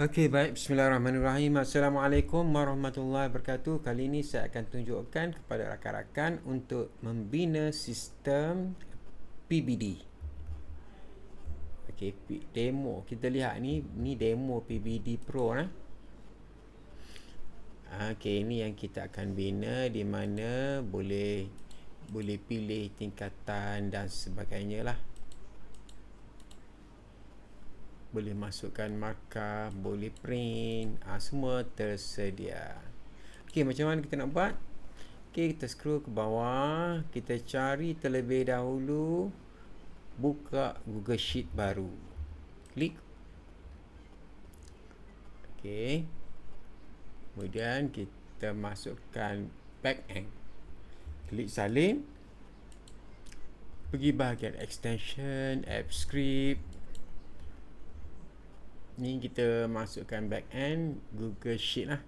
Okey, baik. Bismillahirrahmanirrahim. Assalamualaikum warahmatullahi wabarakatuh. Kali ini saya akan tunjukkan kepada rakan-rakan untuk membina sistem PBD. Okey, demo. Kita lihat ni demo PBD Pro nah. Okey, ini yang kita akan bina, di mana boleh pilih tingkatan dan sebagainya lah. Boleh masukkan markah, boleh print, semua tersedia. Okey, macam mana kita nak buat? Okey, kita scroll ke bawah, kita cari terlebih dahulu, buka Google Sheet baru. Klik. Okey. Kemudian kita masukkan backend. Klik salin. Pergi bahagian extension, app script. Ni kita masukkan backend Google Sheet lah.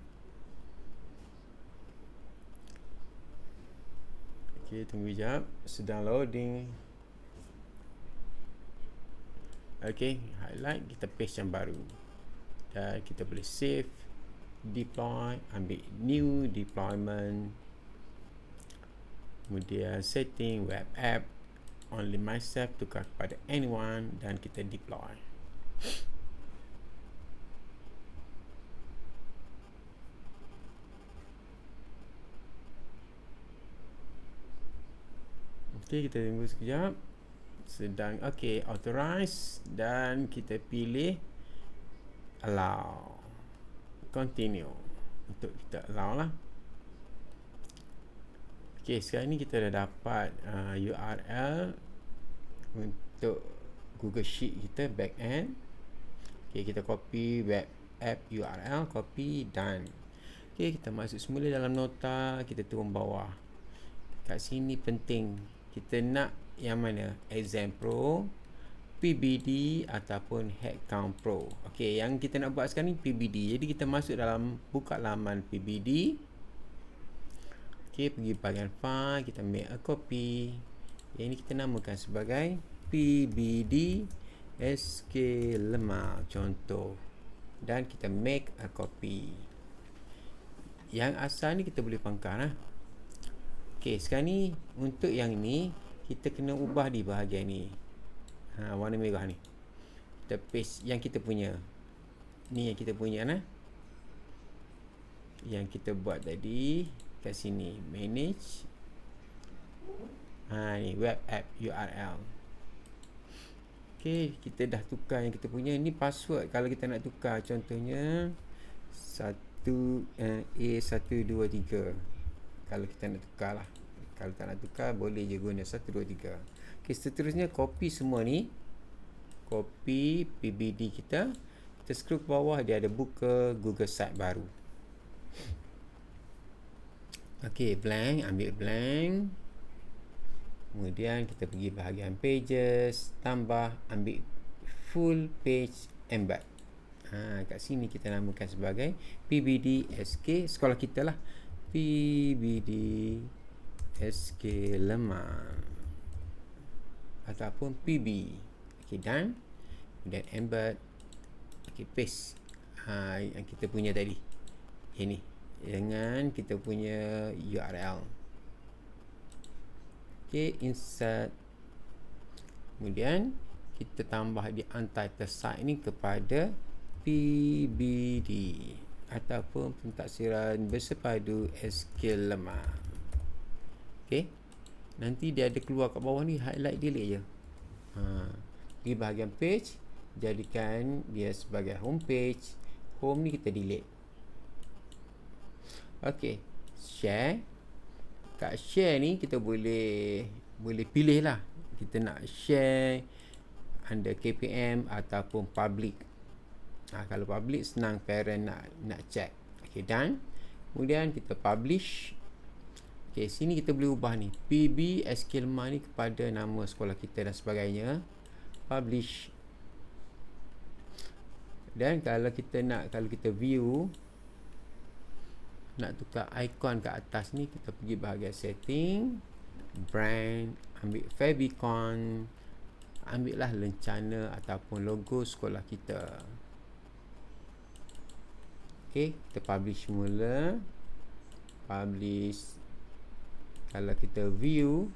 Okey, tunggu sekejap, sedang loading. Okey, highlight, kita paste yang baru. Dan kita boleh save, deploy, ambil new deployment. Kemudian setting web app, only myself, tukar kepada anyone, dan kita deploy. Okey, kita tunggu sekejap. Sedang okey, authorize, dan kita pilih allow, continue. Untuk kita allow lah. Okey, sekarang ni kita dah dapat URL untuk Google Sheet kita, backend. Okey, kita copy web app URL, copy, done. Okey, kita masuk semula dalam nota, kita turun bawah. Kat sini penting, kita nak yang mana? Exam Pro, PBD ataupun Headcount Pro. Okey, yang kita nak buat sekarang ni PBD. Jadi kita masuk dalam, buka laman PBD. Okey, pergi bahagian file, kita make a copy. Yang ini kita namakan sebagai PBD SK Lemah contoh. Dan kita make a copy. Yang asal ni kita boleh pangkal lah. Okey, sekarang ni untuk yang ni kita kena ubah di bahagian ni. Warna merah ni. Kita paste yang kita punya. Ni yang kita punya nah. Yang kita buat tadi kat sini, manage. Ni web app URL. Okey, kita dah tukar yang kita punya. Ni password kalau kita nak tukar, contohnya A123. Kalau kita nak tukar lah. Kalau tak nak tukar, boleh je guna 123. Okey, seterusnya copy semua ni. Copy PBD kita. Kita scroll ke bawah, dia ada buka Google Site baru. Okey, blank, ambil blank. Kemudian kita pergi bahagian pages, tambah, ambil full page embed. Kat sini kita namakan sebagai PBD SK, sekolah kita lah. PBD SK Lemah ataupun PB. Okey, done. Kemudian embed. Okey, paste yang kita punya tadi. Ini dengan kita punya URL. Okey, insert. Kemudian kita tambah di untitled site ni kepada PBD ataupun pentaksiran bersepadu SK Lemah. Okey. Nanti dia ada keluar kat bawah ni, highlight, delete je. Di bahagian page, jadikan dia sebagai home page. Home ni kita delete. Okey, share. Kat share ni kita boleh pilih lah. Kita nak share under KPM ataupun public. Kalau public, senang parent nak check. Okey, done. Kemudian kita publish. Okey, sini kita boleh ubah ni, PB SK Lemah ni kepada nama sekolah kita dan sebagainya. Publish. Dan kalau kita view, nak tukar ikon kat atas ni, kita pergi bahagian setting, brand, ambil favicon, ambillah lencana ataupun logo sekolah kita. Okey, kita publish mula. Publish. Kalau kita view,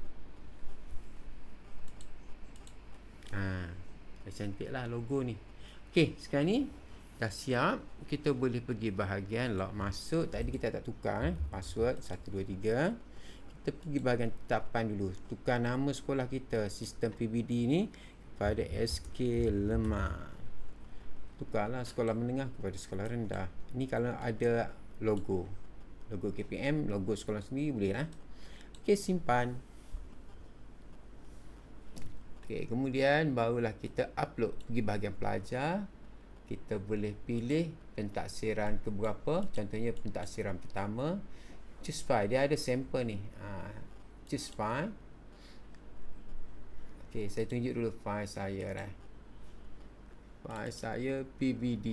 dah cantik lah logo ni. Okey, sekarang ni dah siap. Kita boleh pergi bahagian log masuk. Tadi kita tak tukar password 123. Kita pergi bahagian tetapan dulu. Tukar nama sekolah kita, sistem PBD ni, kepada SK Lemah. Tukarlah sekolah menengah kepada sekolah rendah. Ni kalau ada logo KPM, logo sekolah sendiri boleh lah. Okey, simpan. Okey, kemudian barulah kita upload. Pergi bahagian pelajar. Kita boleh pilih pentaksiran ke berapa. Contohnya pentaksiran pertama. Choose file. Dia ada sampel ni. Choose file. Okey, saya tunjuk dulu file saya dah. File saya PBD.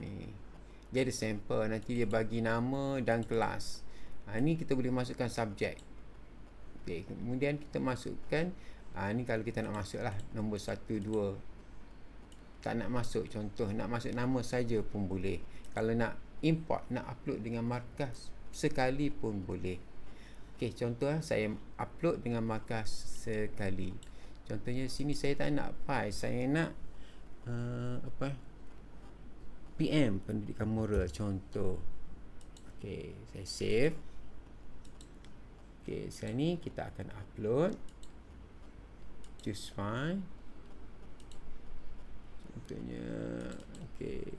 Ni. Dia ada sampel. Nanti dia bagi nama dan kelas. Ni kita boleh masukkan subjek. Okay, kemudian kita masukkan ni kalau kita nak masuk lah nombor 1, 2. Tak nak masuk, contoh nak masuk nama saja pun boleh. Kalau nak import, nak upload dengan markas sekali pun boleh. Okay, contoh saya upload dengan markas sekali. Contohnya sini saya tak nak file, saya nak PM, pendidikan moral contoh. Okay, saya save. Okay, sekarang ni kita akan upload. Choose file. Contohnya, okay,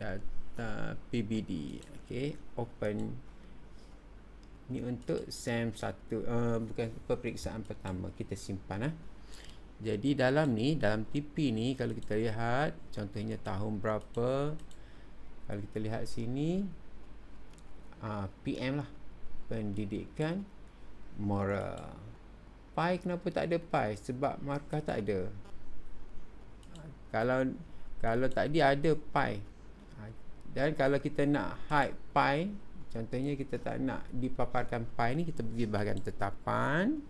data PBD. Okay, open. Ni untuk SEM 1, bukan peperiksaan pertama. Kita simpan lah. Jadi dalam ni, dalam TP ni, kalau kita lihat, contohnya tahun berapa. Kalau kita lihat sini, PM lah. Pendidikan moral. Pi kenapa tak ada pi? Sebab markah tak ada. Kalau tadi ada pi. Dan kalau kita nak hide pi, contohnya kita tak nak dipaparkan pi ni, kita pergi bahagian tetapan.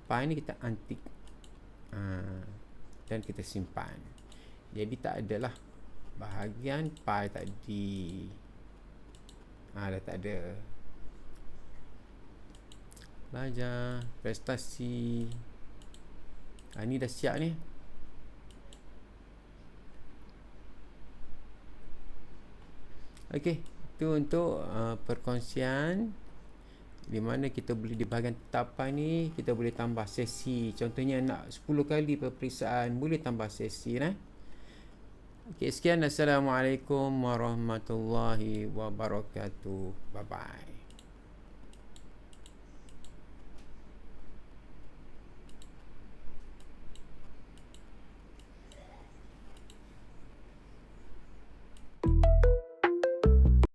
Pi ni kita untick. Dan kita simpan. Jadi tak adalah bahagian pi tadi. Dah tak ada. Belajar, prestasi. Ni dah siap ni. Okey, itu untuk perkongsian di mana kita boleh di bahagian tetapan ni kita boleh tambah sesi. Contohnya nak 10 kali peperiksaan, boleh tambah sesi lah. Okey, sekian. Assalamualaikum warahmatullahi wabarakatuh. Bye bye.